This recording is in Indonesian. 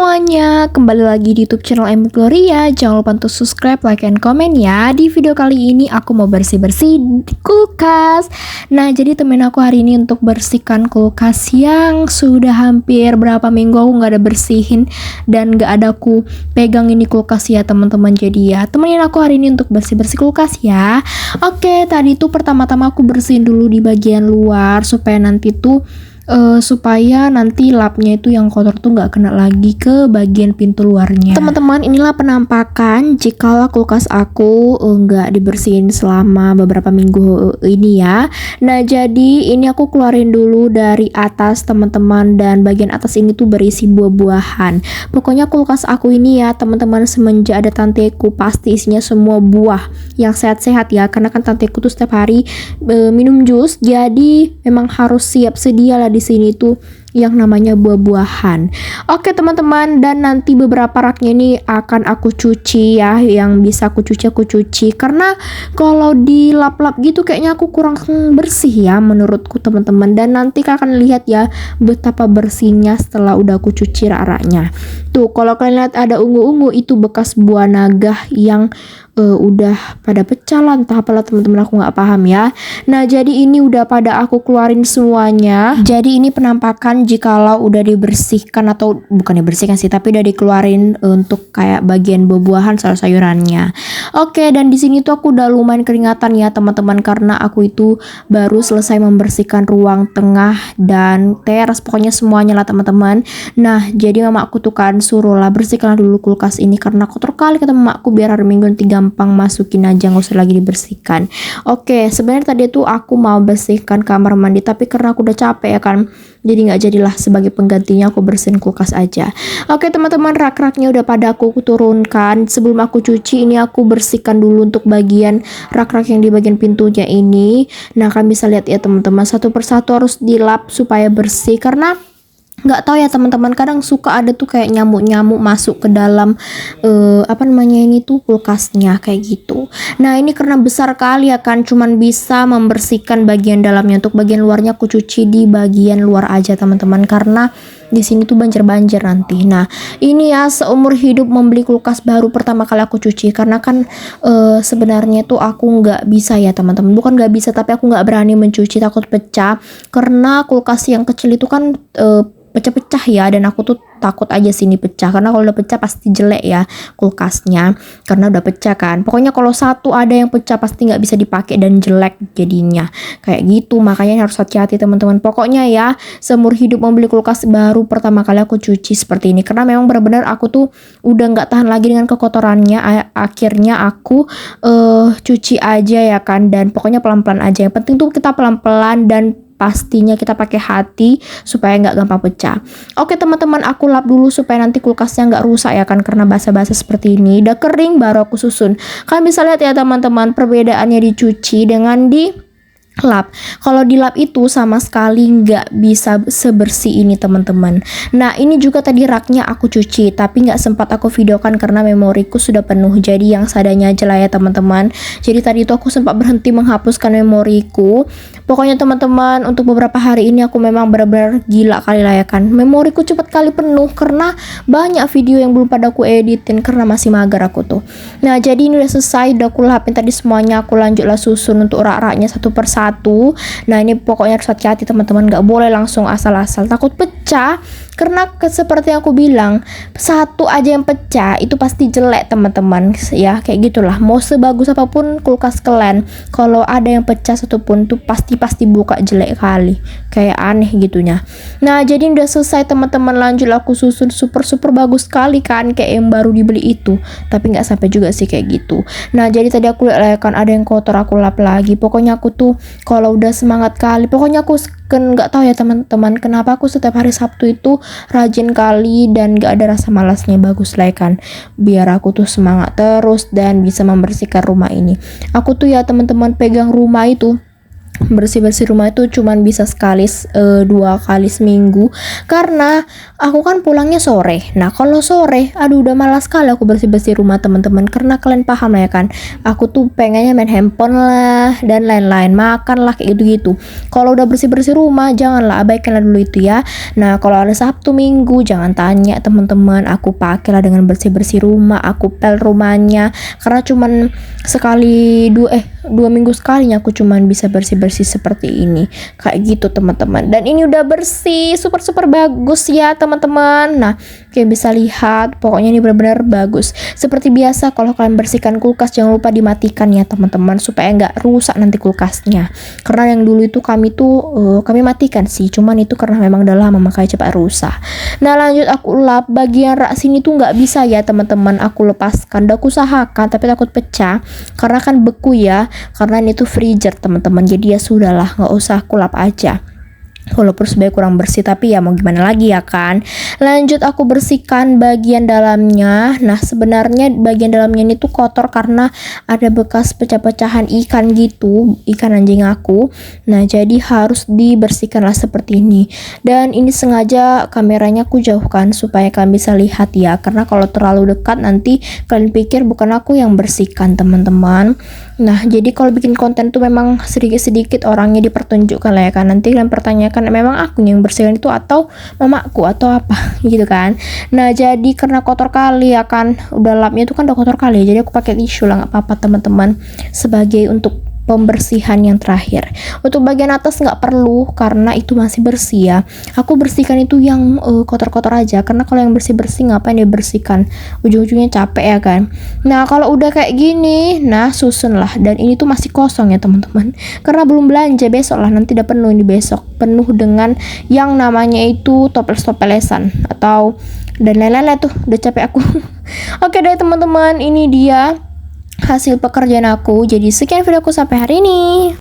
semuanya, kembali lagi di YouTube channel Emi Gloria. Jangan lupa untuk subscribe, like, and comment ya. Di video kali ini aku mau bersih-bersih di kulkas. Nah, jadi temen aku hari ini untuk bersihkan kulkas yang sudah hampir berapa minggu aku nggak ada bersihin dan nggak ada aku pegang ini kulkas ya teman-teman. Jadi ya temenin aku hari ini untuk bersih-bersih kulkas ya. Oke, tadi tuh pertama-tama aku bersihin dulu di bagian luar supaya nanti tuh supaya nanti lapnya itu yang kotor tuh nggak kena lagi ke bagian pintu luarnya. Teman-teman, inilah penampakan jika kulkas aku nggak dibersihin selama beberapa minggu ini ya. Nah, jadi ini aku keluarin dulu dari atas teman-teman, dan bagian atas ini tuh berisi buah-buahan. Pokoknya kulkas aku ini ya teman-teman, semenjak ada tanteku pasti isinya semua buah yang sehat-sehat ya, karena kan tanteku tuh setiap hari minum jus, jadi memang harus siap sedia lah di sini tuh yang namanya buah-buahan. Oke teman-teman, dan nanti beberapa raknya ini akan aku cuci ya, yang bisa aku cuci karena kalau di lap-lap gitu kayaknya aku kurang bersih ya menurutku teman-teman. Dan nanti kalian akan lihat ya betapa bersihnya setelah udah aku cuci rak-raknya. Tuh kalau kalian lihat ada ungu-ungu, itu bekas buah naga yang udah pada pecah lah, entah apalah teman-teman, aku nggak paham ya. Nah, jadi ini udah pada aku keluarin semuanya. Jadi ini penampakan jikalau udah dibersihkan, atau bukan dibersihkan sih, tapi udah dikeluarin untuk kayak bagian buah-buahan, sayur-sayurannya. Oke, dan di sini tuh aku udah lumayan keringatan ya teman-teman, karena aku itu baru selesai membersihkan ruang tengah dan teras, pokoknya semuanya lah teman-teman. Nah, jadi mama aku tuh kan suruh lah bersihkan dulu kulkas ini karena kotor kali, kata mamaku, biar hari Minggu nanti gampang masukin aja, nggak usah lagi dibersihkan. Oke, sebenarnya tadi tuh aku mau bersihkan kamar mandi, tapi karena aku udah capek ya kan, jadi nggak jadilah, sebagai penggantinya aku bersihin kulkas aja. Oke teman-teman, rak-raknya udah pada aku turunkan. Sebelum aku cuci, ini aku bersihkan dulu untuk bagian rak-rak yang di bagian pintunya ini. Nah, kalian bisa lihat ya teman-teman, satu persatu harus dilap supaya bersih, karena nggak tahu ya teman-teman, kadang suka ada tuh kayak nyamuk-nyamuk masuk ke dalam ini tuh kulkasnya kayak gitu. Nah, ini karena besar kali ya kan, cuman bisa membersihkan bagian dalamnya. Untuk bagian luarnya aku cuci di bagian luar aja teman-teman, karena di sini tuh banjir nanti. Nah, ini ya seumur hidup membeli kulkas baru pertama kali aku cuci, karena kan sebenarnya tuh aku nggak bisa ya teman-teman, bukan nggak bisa, tapi aku nggak berani mencuci, takut pecah, karena kulkas yang kecil itu kan pecah-pecah ya, dan aku tuh takut aja sini pecah, karena kalau udah pecah pasti jelek ya kulkasnya, karena udah pecah kan. Pokoknya kalau satu ada yang pecah pasti nggak bisa dipakai dan jelek jadinya kayak gitu. Makanya harus hati-hati teman-teman. Pokoknya ya seumur hidup membeli kulkas baru pertama kali aku cuci seperti ini, karena memang benar-benar aku tuh udah nggak tahan lagi dengan kekotorannya. Akhirnya aku cuci aja ya kan, dan pokoknya pelan-pelan aja. Yang penting tuh kita pelan-pelan, dan pastinya kita pakai hati supaya nggak gampang pecah. Oke teman-teman, aku lap dulu supaya nanti kulkasnya nggak rusak ya kan, karena basah-basah seperti ini. Udah kering baru aku susun. Kalian bisa lihat ya teman-teman, perbedaannya dicuci dengan di lap. Kalau di lap itu sama sekali nggak bisa sebersih ini teman-teman. Nah, ini juga tadi raknya aku cuci, tapi nggak sempat aku videokan karena memoriku sudah penuh. Jadi yang seadanya aja lah ya teman-teman. Jadi tadi itu aku sempat berhenti menghapuskan memoriku. Pokoknya teman-teman, untuk beberapa hari ini aku memang benar-benar gila kali lah ya kan. Memoriku cepat kali penuh karena banyak video yang belum pada aku editin karena masih mager aku tuh. Nah, jadi ini udah selesai, udah aku lapin tadi semuanya. Aku lanjutlah susun untuk rak-raknya satu persatu. Nah, ini pokoknya harus hati-hati teman-teman, nggak boleh langsung asal-asal, takut pecah. Karena seperti yang aku bilang, satu aja yang pecah itu pasti jelek teman-teman ya, kayak gitulah. Mau sebagus apapun kulkas kalian, kalau ada yang pecah satu pun tuh pasti buka jelek kali, kayak aneh gitunya. Nah, jadi udah selesai teman-teman, lanjut aku susun super bagus sekali kan, kayak yang baru dibeli itu, tapi nggak sampai juga sih kayak gitu. Nah, jadi tadi aku lihat kan ada yang kotor, aku lap lagi. Pokoknya aku tuh kalau udah semangat kali, pokoknya aku nggak tahu ya teman-teman kenapa aku setiap hari Sabtu itu rajin kali dan nggak ada rasa malasnya. Bagus lah kan, biar aku tuh semangat terus dan bisa membersihkan rumah ini. Aku tuh ya teman-teman pegang rumah itu bersih-bersih rumah itu cuman bisa dua kali seminggu, karena aku kan pulangnya sore. Nah kalau sore, aduh udah malas sekali aku bersih-bersih rumah teman-teman, karena kalian paham lah ya kan, aku tuh pengennya main handphone lah dan lain-lain, makan lah kayak gitu-gitu. Kalau udah bersih-bersih rumah, janganlah abaikanlah dulu itu ya. Nah kalau ada Sabtu Minggu, jangan tanya teman-teman, aku pakailah dengan bersih-bersih rumah, aku pel rumahnya, karena cuman sekali dua minggu sekalinya aku cuman bisa bersih-bersih seperti ini kayak gitu teman-teman. Dan ini udah bersih, super super bagus ya teman-teman. Nah kayak bisa lihat, pokoknya ini benar-benar bagus. Seperti biasa, kalau kalian bersihkan kulkas jangan lupa dimatikan ya teman-teman, supaya nggak rusak nanti kulkasnya. Karena yang dulu itu kami matikan sih, cuman itu karena memang udah lama makanya cepat rusak. Nah lanjut aku lap bagian rak sini tuh nggak bisa ya teman-teman aku lepaskan, udah aku usahakan tapi takut pecah karena kan beku ya, karena ini tuh freezer teman-teman, jadi ya sudahlah, nggak usah aku lap aja. Walaupun sebenarnya kurang bersih, tapi ya mau gimana lagi ya kan. Lanjut aku bersihkan bagian dalamnya. Nah sebenarnya bagian dalamnya ini tuh kotor karena ada bekas pecah-pecahan ikan gitu, ikan anjing aku. Nah jadi harus dibersihkan lah seperti ini. Dan ini sengaja kameranya aku jauhkan supaya kalian bisa lihat ya, karena kalau terlalu dekat nanti kalian pikir bukan aku yang bersihkan teman-teman. Nah jadi kalau bikin konten tuh memang sedikit-sedikit orangnya dipertunjukkan lah ya kan. Nanti kalian pertanyakan memang aku yang bersihkan itu atau mamaku atau apa gitu kan. Nah jadi karena kotor kali ya kan, udah lapnya itu kan udah kotor kali ya, jadi aku pakai tisu lah, nggak apa-apa teman-teman, sebagai untuk pembersihan yang terakhir. Untuk bagian atas nggak perlu karena itu masih bersih ya. Aku bersihkan itu yang kotor-kotor aja, karena kalau yang bersih-bersih ngapain dibersihkan, ujung-ujungnya capek ya kan. Nah kalau udah kayak gini, nah susun lah. Dan ini tuh masih kosong ya teman-teman, karena belum belanja, besok lah nanti udah penuh ini, besok penuh dengan yang namanya itu toples-toplesan atau dan lain-lain tuh, udah capek aku. Oke deh teman-teman, ini dia hasil pekerjaan aku. Jadi sekian videoku sampai hari ini.